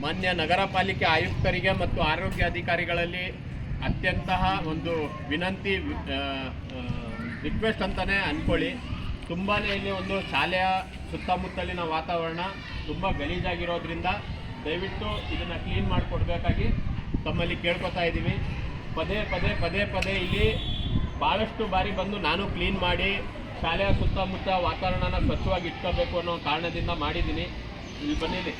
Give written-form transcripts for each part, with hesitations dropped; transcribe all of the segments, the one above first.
ಮಾನ್ಯ ನಗರ ಪಾಲಿಕೆ ಆಯುಕ್ತರಿಗೆ ಮತ್ತು ಆರೋಗ್ಯ ಅಧಿಕಾರಿಗಳಲ್ಲಿ ಅತ್ಯಂತ ಒಂದು ವಿನಂತಿ, ರಿಕ್ವೆಸ್ಟ್ ಅಂತಲೇ ಅಂದ್ಕೊಳ್ಳಿ. ತುಂಬಾ ಇಲ್ಲಿ ಒಂದು ಶಾಲೆಯ ಸುತ್ತಮುತ್ತಲಿನ ವಾತಾವರಣ ತುಂಬ ಗಲೀಜಾಗಿರೋದ್ರಿಂದ ದಯವಿಟ್ಟು ಇದನ್ನು ಕ್ಲೀನ್ ಮಾಡಿಕೊಡ್ಬೇಕಾಗಿ ತಮ್ಮಲ್ಲಿ ಕೇಳ್ಕೊತಾ ಇದ್ದೀವಿ. ಪದೇ ಇಲ್ಲಿ ಭಾಳಷ್ಟು ಬಾರಿ ಬಂದು ನಾನು ಕ್ಲೀನ್ ಮಾಡಿ ಶಾಲೆಯ ಸುತ್ತಮುತ್ತ ವಾತಾವರಣನ ಸ್ವಚ್ಛವಾಗಿ ಇಟ್ಕೋಬೇಕು ಅನ್ನೋ ಕಾರಣದಿಂದ ಮಾಡಿದ್ದೀನಿ. ಇಲ್ಲಿ ಬನ್ನಿರಿ,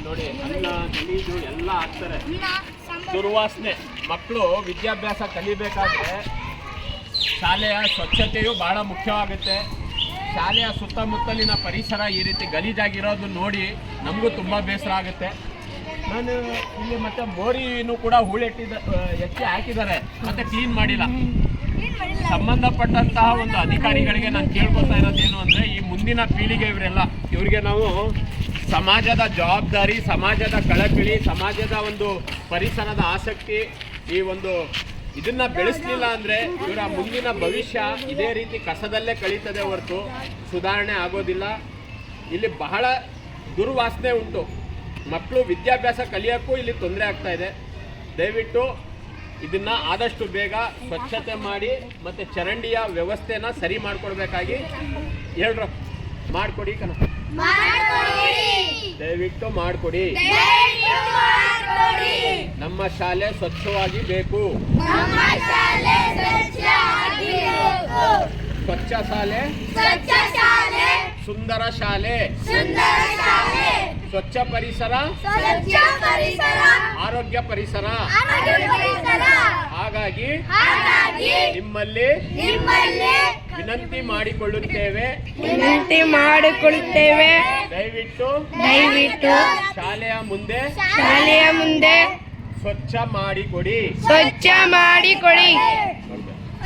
ನೋಡಿ ಅನ್ನ ಗಲೀಜು ಎಲ್ಲ ಆಗ್ತಾರೆ, ದುರ್ವಾಸನೆ. ಮಕ್ಕಳು ವಿದ್ಯಾಭ್ಯಾಸ ಕಲಿಬೇಕಾದ್ರೆ ಶಾಲೆಯ ಸ್ವಚ್ಛತೆಯು ಬಹಳ ಮುಖ್ಯವಾಗುತ್ತೆ. ಶಾಲೆಯ ಸುತ್ತಮುತ್ತಲಿನ ಪರಿಸರ ಈ ರೀತಿ ಗಲೀಜಾಗಿರೋದು ನೋಡಿ ನಮಗೂ ತುಂಬ ಬೇಸರ ಆಗುತ್ತೆ. ನಾನು ಇಲ್ಲಿ ಮತ್ತೆ ಮೋರಿನೂ ಕೂಡ ಎತ್ತಿ ಹಾಕಿದ್ದಾರೆ, ಮತ್ತೆ ಕ್ಲೀನ್ ಮಾಡಿಲ್ಲ. ಸಂಬಂಧಪಟ್ಟಂತಹ ಒಂದು ಅಧಿಕಾರಿಗಳಿಗೆ ನಾನು ಕೇಳ್ಕೊತಾ ಇರೋದೇನು ಅಂದರೆ, ಈ ಮುಂದಿನ ಪೀಳಿಗೆ ಇವರಿಗೆ ನಾವು ಸಮಾಜದ ಜವಾಬ್ದಾರಿ, ಸಮಾಜದ ಕಳಕಳಿ, ಸಮಾಜದ ಒಂದು ಪರಿಸರದ ಆಸಕ್ತಿ, ಈ ಒಂದು ಇದನ್ನು ಬೆಳೆಸಲಿಲ್ಲ ಅಂದರೆ ಇವರ ಮುಂದಿನ ಭವಿಷ್ಯ ಇದೇ ರೀತಿ ಕಸದಲ್ಲೇ ಕಳೀತದೆ ಹೊರತು ಸುಧಾರಣೆ ಆಗೋದಿಲ್ಲ. ಇಲ್ಲಿ ಬಹಳ ದುರ್ವಾಸನೆ ಉಂಟು. ಮಕ್ಕಳು ವಿದ್ಯಾಭ್ಯಾಸ ಕಲಿಯೋಕ್ಕೂ ಇಲ್ಲಿ ತೊಂದರೆ ಆಗ್ತಾ ಇದೆ. ದಯವಿಟ್ಟು ಇದನ್ನು ಆದಷ್ಟು ಬೇಗ ಸ್ವಚ್ಛತೆ ಮಾಡಿ ಮತ್ತು ಚರಂಡಿಯ ವ್ಯವಸ್ಥೆನ ಸರಿ ಮಾಡಿಕೊಡ್ಬೇಕಾಗಿ ಹೇಳ್ರ. ಮಾಡಿಕೊಡಿ ಕಣ, ದಯವಿಟ್ಟು ಮಾಡಿಕೊಡಿ. ನಮ್ಮ ಶಾಲೆ ಸ್ವಚ್ಛವಾಗಿ ಬೇಕು. ಸ್ವಚ್ಛ ಶಾಲೆ, ಸುಂದರ ಶಾಲೆ, ಸ್ವಚ್ಛ ಪರಿಸರ, ಆರೋಗ್ಯ ಪರಿಸರ. ಹಾಗಾಗಿ ನಿಮ್ಮಲ್ಲಿ ವಿನಂತಿ ಮಾಡಿಕೊಳ್ಳುತ್ತೇವೆ. ದಯವಿಟ್ಟು ಶಾಲೆಯ ಮುಂದೆ ಸ್ವಚ್ಛ ಮಾಡಿಕೊಡಿ.